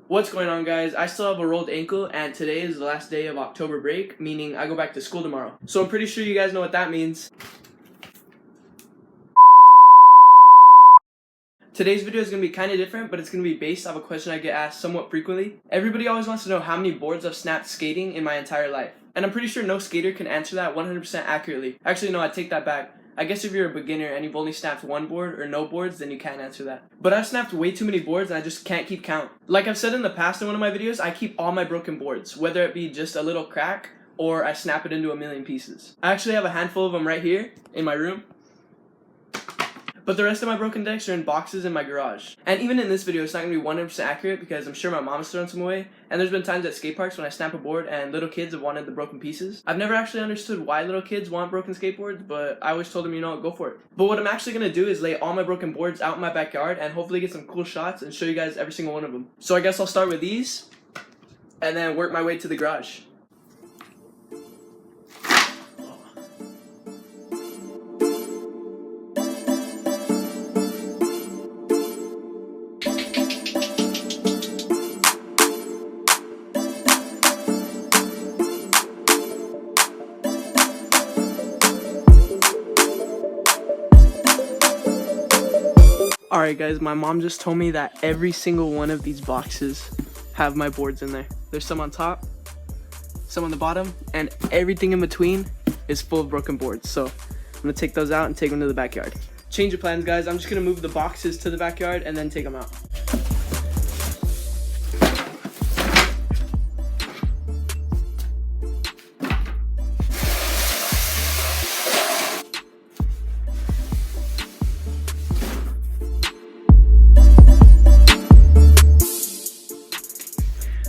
What's going on, guys? I still have a rolled ankle, and today is the last day of October break, meaning I go back to school tomorrow. So I'm pretty sure you guys know what that means. Today's video is going to be kind of different, but it's going to be based off a question I get asked somewhat frequently. Everybody always wants to know how many boards I've snapped skating in my entire life. And I'm pretty sure no skater can answer that 100% accurately. Actually, no, I take that back. I guess if you're a beginner and you've only snapped one board or no boards, then you can't answer that. But I've snapped way too many boards and I just can't keep count. Like I've said in the past in one of my videos, I keep all my broken boards, whether it be just a little crack or I snap it into a million pieces. I actually have a handful of them right here in my room. But the rest of my broken decks are in boxes in my garage. And even in this video, it's not going to be 100% accurate because I'm sure my mom's thrown some away. And there's been times at skate parks when I snap a board and little kids have wanted the broken pieces. I've never actually understood why little kids want broken skateboards, but I always told them, you know what, go for it. But what I'm actually going to do is lay all my broken boards out in my backyard and hopefully get some cool shots and show you guys every single one of them. So I guess I'll start with these and then work my way to the garage. Alright guys, my mom just told me that every single one of these boxes have my boards in there. There's some on top, some on the bottom, and everything in between is full of broken boards. So I'm gonna take those out and take them to the backyard. Change of plans, guys. I'm just gonna move the boxes to the backyard and then take them out.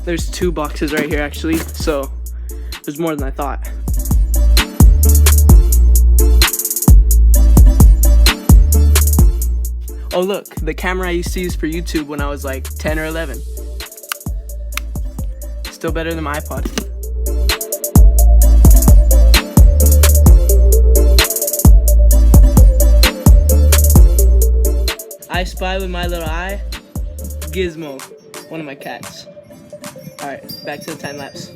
There's two boxes right here actually, so there's more than I thought. Oh look, the camera I used to use for YouTube when I was like 10 or 11. Still better than my iPod. I spy with my little eye Gizmo, one of my cats. Alright, back to the time lapse.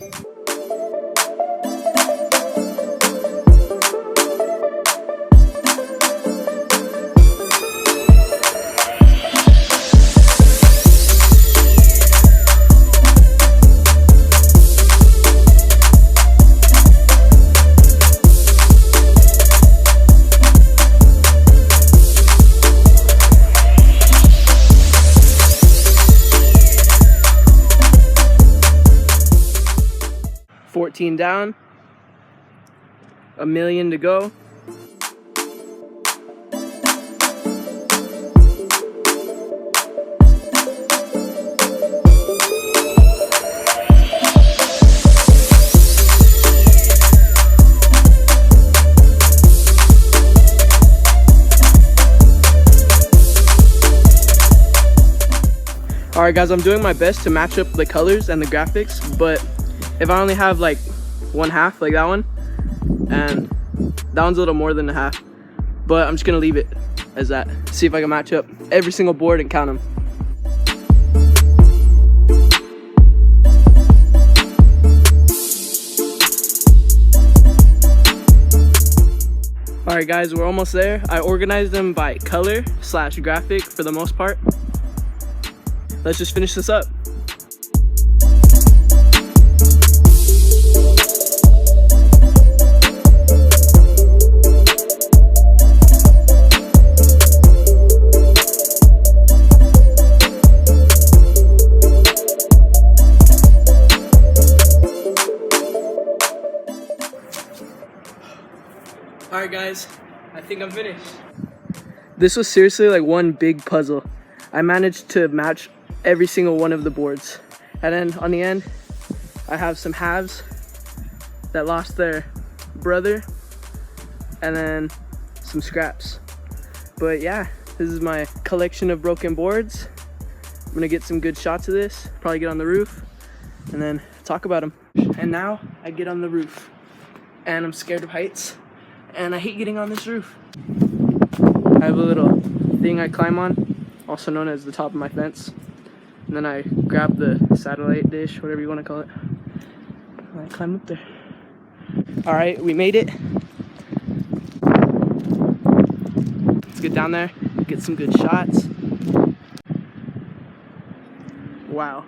Down, 1 million to go. Alright guys, I'm doing my best to match up the colors and the graphics, but if I only have like one half, like that one, and that one's a little more than a half, but I'm just gonna leave it as that. See if I can match up every single board and count them. Alright guys, we're almost there. I organized them by color / graphic for the most part. Let's just finish this up. Alright guys, I think I'm finished. This was seriously like one big puzzle. I managed to match every single one of the boards. And then on the end, I have some halves that lost their brother, and then some scraps. But yeah, this is my collection of broken boards. I'm gonna get some good shots of this, probably get on the roof, and then talk about them. And now I get on the roof, and I'm scared of heights. And I hate getting on this roof. I have a little thing I climb on, also known as the top of my fence. And and then I grab the satellite dish, whatever you want to call it, and I climb up there. All right, we made it. Let's get down there, get some good shots. Wow,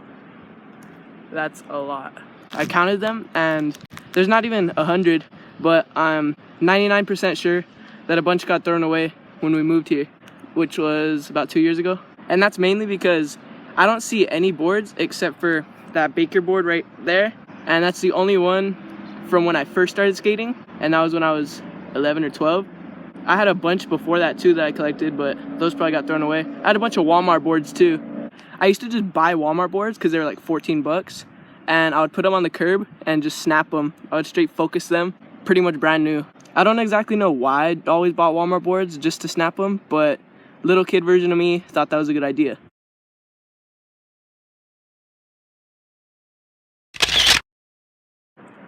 that's a lot. I counted them, and there's not even 100, but I'm 99% sure that a bunch got thrown away when we moved here, which was about 2 years ago. And that's mainly because I don't see any boards except for that Baker board right there, and that's the only one from when I first started skating, and that was when I was 11 or 12. I had a bunch before that too that I collected, but those probably got thrown away. I had a bunch of Walmart boards too. I used to just buy Walmart boards because they were like 14 bucks, and I would put them on the curb and just snap them. I would straight focus them, pretty much brand new. I don't exactly know why I always bought Walmart boards just to snap them, but little kid version of me thought that was a good idea.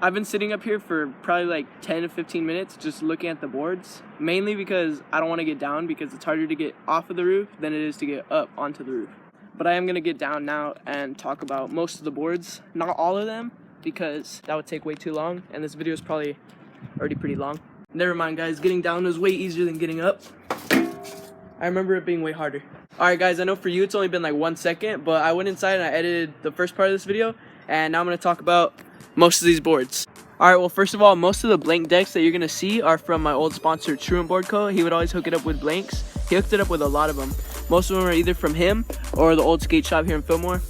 I've been sitting up here for probably like 10 to 15 minutes just looking at the boards, mainly because I don't want to get down because it's harder to get off of the roof than it is to get up onto the roof. But I am going to get down now and talk about most of the boards, not all of them, because that would take way too long, and this video is probably already pretty long. Never mind guys, getting down was way easier than getting up. I remember it being way harder. Alright guys, I know for you it's only been like 1 second, but I went inside and I edited the first part of this video, and now I'm going to talk about most of these boards. Alright, well first of all, most of the blank decks that you're going to see are from my old sponsor Truant Board Co. He would always hook it up with blanks. He hooked it up with a lot of them. Most of them are either from him or the old skate shop here in Fillmore.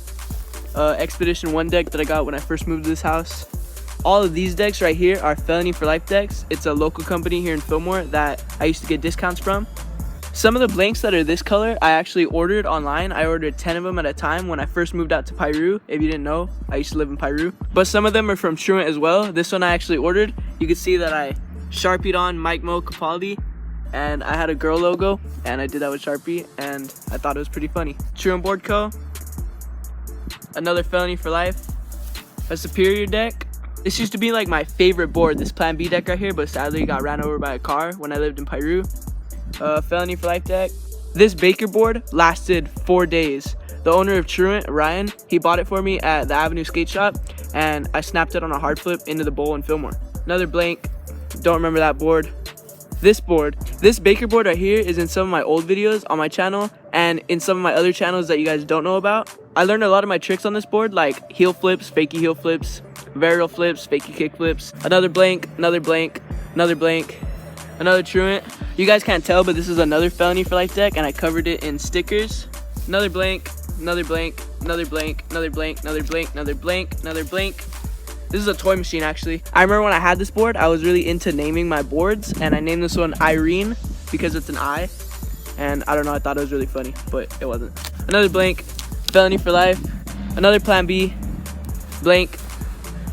Expedition 1 deck that I got when I first moved to this house. All of these decks right here are Felony for Life decks. It's a local company here in Fillmore that I used to get discounts from. Some of the blanks that are this color I actually ordered online. I ordered 10 of them at a time when I first moved out to Piru. If you didn't know, I used to live in Piru. But some of them are from Truant as well. This one I actually ordered. You can see that I Sharpied on Mike Mo Capaldi, and I had a girl logo, and I did that with Sharpie, and I thought it was pretty funny. Truant Board Co. Another Felony for Life. A Superior deck. This used to be like my favorite board, this Plan B deck right here, but sadly it got ran over by a car when I lived in Piru. Felony for Life deck. This Baker board lasted 4 days. The owner of Truant, Bryan, he bought it for me at the Avenue Skate Shop, and I snapped it on a hard flip into the bowl in Fillmore. Another blank, don't remember that board. This board, this Baker board right here is in some of my old videos on my channel and in some of my other channels that you guys don't know about. I learned a lot of my tricks on this board, like heel flips, fakie heel flips, varial flips, fakie kick flips. Another blank, another blank, another blank, another Truant. You guys can't tell, but this is another Felony for Life deck, and I covered it in stickers. Another blank, another blank, another blank, another blank, another blank, another blank, another blank. This is a toy machine, actually. I remember when I had this board, I was really into naming my boards, and I named this one Irene because it's an I. And I don't know, I thought it was really funny, but it wasn't. Another blank, Felony for Life. Another Plan B, blank,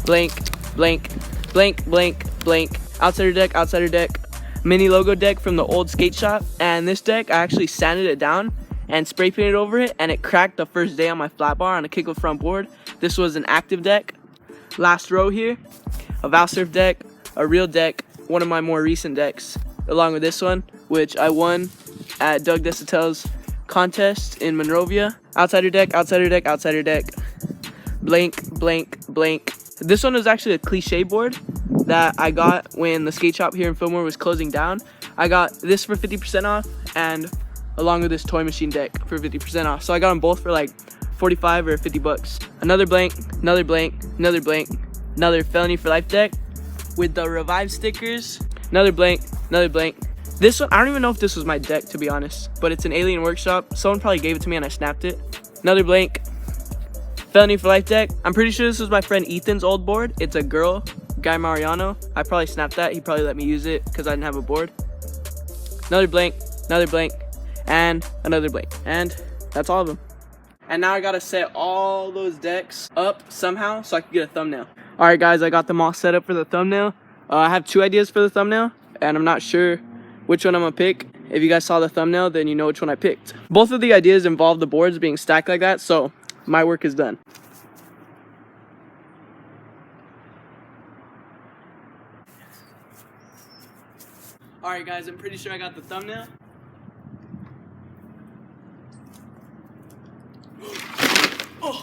blank, blank, blank, blank, blank. Outsider deck, outsider deck. Mini logo deck from the old skate shop, and this deck I actually sanded it down and spray painted over it, and it cracked the first day on my flat bar on a kickflip front board. This was an active deck. Last row here, a Valsurf deck, a real deck, one of my more recent decks, along with this one, which I won at Doug Desautel's contest in Monrovia. Outsider deck, outsider deck, outsider deck. Blank, blank, blank. This one was actually a cliche board that I got when the skate shop here in Fillmore was closing down. I got this for 50% off, and along with this toy machine deck for 50% off. So I got them both for like 45 or 50 bucks. Another blank, another blank, another blank, another Felony for Life deck with the Revive stickers. Another blank, another blank. This one, I don't even know if this was my deck, to be honest, but it's an Alien Workshop. Someone probably gave it to me and I snapped it. Another blank, Felony for Life deck. I'm pretty sure this was my friend Ethan's old board. It's a girl, Guy Mariano. I probably snapped that. He probably let me use it because I didn't have a board. Another blank, and another blank. And that's all of them. And now I gotta set all those decks up somehow so I can get a thumbnail. Alright guys, I got them all set up for the thumbnail. I have 2 ideas for the thumbnail, and I'm not sure which one I'm gonna pick. If you guys saw the thumbnail, then you know which one I picked. Both of the ideas involve the boards being stacked like that, so my work is done. Alright guys, I'm pretty sure I got the thumbnail. Oh.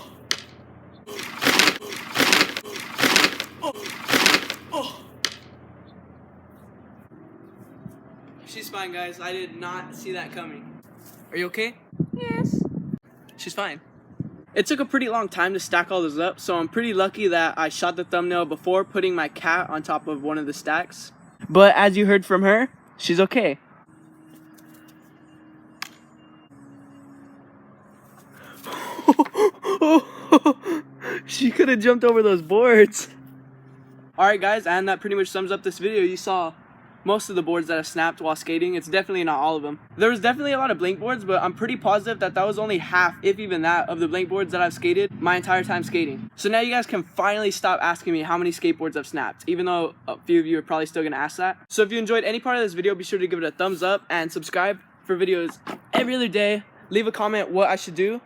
She's fine, guys. I did not see that coming. Are you okay? Yes. She's fine. It took a pretty long time to stack all this up, so I'm pretty lucky that I shot the thumbnail before putting my cat on top of one of the stacks. But as you heard from her, she's okay. She could have jumped over those boards. Alright guys, and that pretty much sums up this video. You saw most of the boards that have snapped while skating. It's definitely not all of them. There was definitely a lot of blank boards, but I'm pretty positive that that was only half, if even that, of the blank boards that I've skated my entire time skating. So now you guys can finally stop asking me how many skateboards I've snapped, even though a few of you are probably still gonna ask that. So if you enjoyed any part of this video, be sure to give it a thumbs up and subscribe for videos every other day. Leave a comment what I should do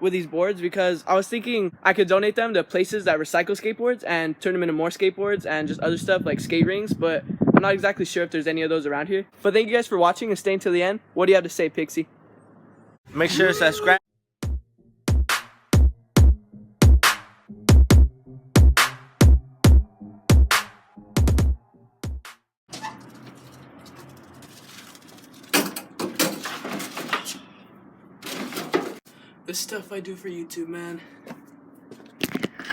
with these boards, because I was thinking I could donate them to places that recycle skateboards and turn them into more skateboards and just other stuff like skate rings, but I'm not exactly sure if there's any of those around here. But thank you guys for watching and staying till the end. What do you have to say, Pixie? Make sure to subscribe. The stuff I do for YouTube, man.